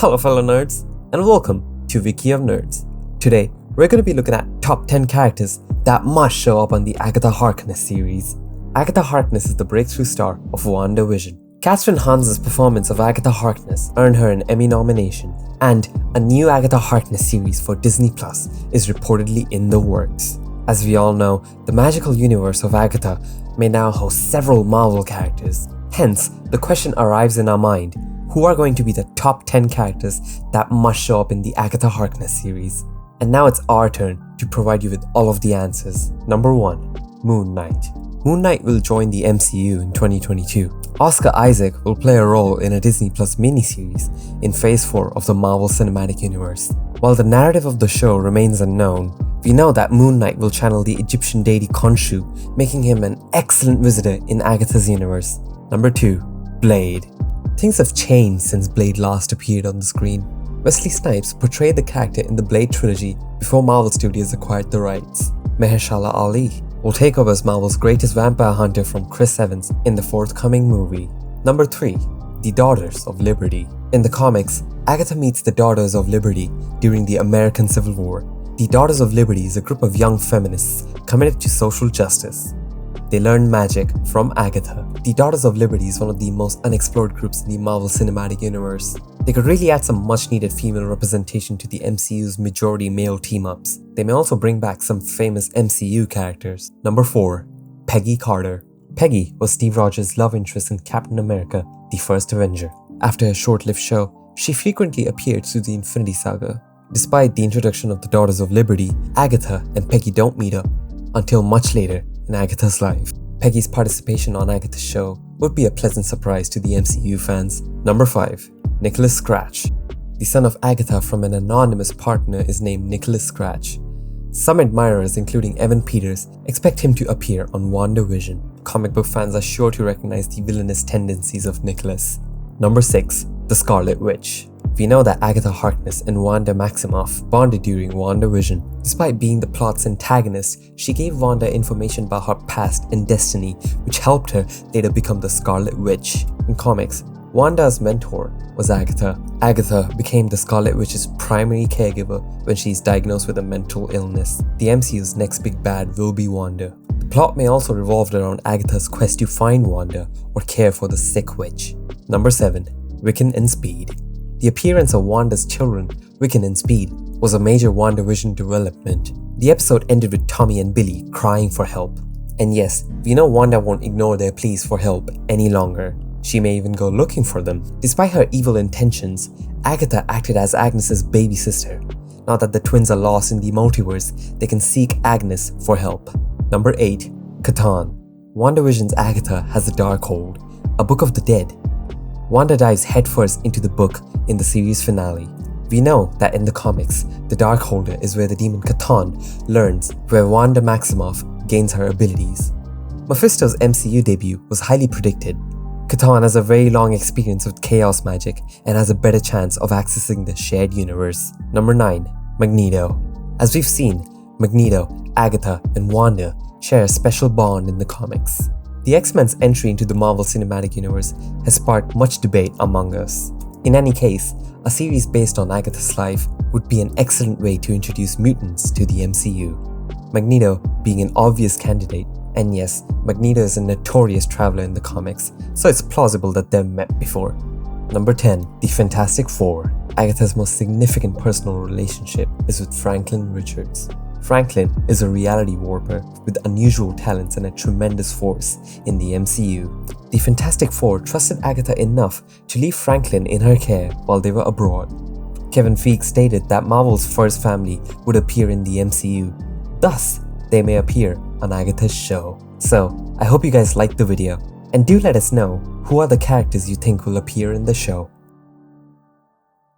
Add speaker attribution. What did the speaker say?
Speaker 1: Hello fellow nerds, and welcome to Wiki of Nerds. Today, we're going to be looking at top 10 characters that must show up on the Agatha Harkness series. Agatha Harkness is the breakthrough star of WandaVision. Catherine Hahn's performance of Agatha Harkness earned her an Emmy nomination, and a new Agatha Harkness series for Disney Plus is reportedly in the works. As we all know, the magical universe of Agatha may now host several Marvel characters. Hence, the question arrives in our mind: who are going to be the top 10 characters that must show up in the Agatha Harkness series? And now it's our turn to provide you with all of the answers. Number 1. Moon Knight. Moon Knight will join the MCU in 2022. Oscar Isaac will play a role in a Disney Plus miniseries in Phase 4 of the Marvel Cinematic Universe. While the narrative of the show remains unknown, we know that Moon Knight will channel the Egyptian deity Khonshu, making him an excellent visitor in Agatha's universe. Number 2. Blade. Things have changed since Blade last appeared on the screen. Wesley Snipes portrayed the character in the Blade trilogy before Marvel Studios acquired the rights. Mahershala Ali will take over as Marvel's greatest vampire hunter from Chris Evans in the forthcoming movie. Number 3. The Daughters of Liberty. In the comics, Agatha meets the Daughters of Liberty during the American Civil War. The Daughters of Liberty is a group of young feminists committed to social justice. They learn magic from Agatha. The Daughters of Liberty is one of the most unexplored groups in the Marvel Cinematic Universe. They could really add some much needed female representation to the MCU's majority male team-ups. They may also bring back some famous MCU characters. Number 4. Peggy Carter. Peggy was Steve Rogers' love interest in Captain America: The First Avenger. After a short-lived show, she frequently appeared through the Infinity Saga. Despite the introduction of the Daughters of Liberty, Agatha and Peggy don't meet up until much later in Agatha's life. Peggy's participation on Agatha's show would be a pleasant surprise to the MCU fans. Number 5. Nicholas Scratch. The son of Agatha from an anonymous partner is named Nicholas Scratch. Some admirers, including Evan Peters, expect him to appear on WandaVision. Comic book fans are sure to recognize the villainous tendencies of Nicholas. Number 6. The Scarlet Witch. We know that Agatha Harkness and Wanda Maximoff bonded during WandaVision. Despite being the plot's antagonist, she gave Wanda information about her past and destiny, which helped her later become the Scarlet Witch. In comics, Wanda's mentor was Agatha. Agatha became the Scarlet Witch's primary caregiver when she is diagnosed with a mental illness. The MCU's next big bad will be Wanda. The plot may also revolve around Agatha's quest to find Wanda or care for the sick witch. Number 7. Wiccan and Speed. The appearance of Wanda's children, Wiccan and Speed, was a major WandaVision development. The episode ended with Tommy and Billy crying for help. And yes, we know Wanda won't ignore their pleas for help any longer. She may even go looking for them. Despite her evil intentions, Agatha acted as Agnes's baby sister. Now that the twins are lost in the multiverse, they can seek Agnes for help. Number 8. Catan. WandaVision's Agatha has the Darkhold, a book of the dead. Wanda dives headfirst into the book in the series finale. We know that in the comics, the Darkholder is where the demon Catan learns where Wanda Maximoff gains her abilities. Mephisto's MCU debut was highly predicted. Catan has a very long experience with chaos magic and has a better chance of accessing the shared universe. Number 9. Magneto. As we've seen, Magneto, Agatha, and Wanda share a special bond in the comics. The X-Men's entry into the Marvel Cinematic Universe has sparked much debate among us. In any case, a series based on Agatha's life would be an excellent way to introduce mutants to the MCU. Magneto being an obvious candidate, and yes, Magneto is a notorious traveler in the comics, so it's plausible that they've met before. Number 10. The Fantastic Four. Agatha's most significant personal relationship is with Franklin Richards. Franklin is a reality warper with unusual talents and a tremendous force in the MCU. The Fantastic Four trusted Agatha enough to leave Franklin in her care while they were abroad. Kevin Feige stated that Marvel's first family would appear in the MCU, thus they may appear on Agatha's show. So, I hope you guys liked the video, and do let us know who are the characters you think will appear in the show.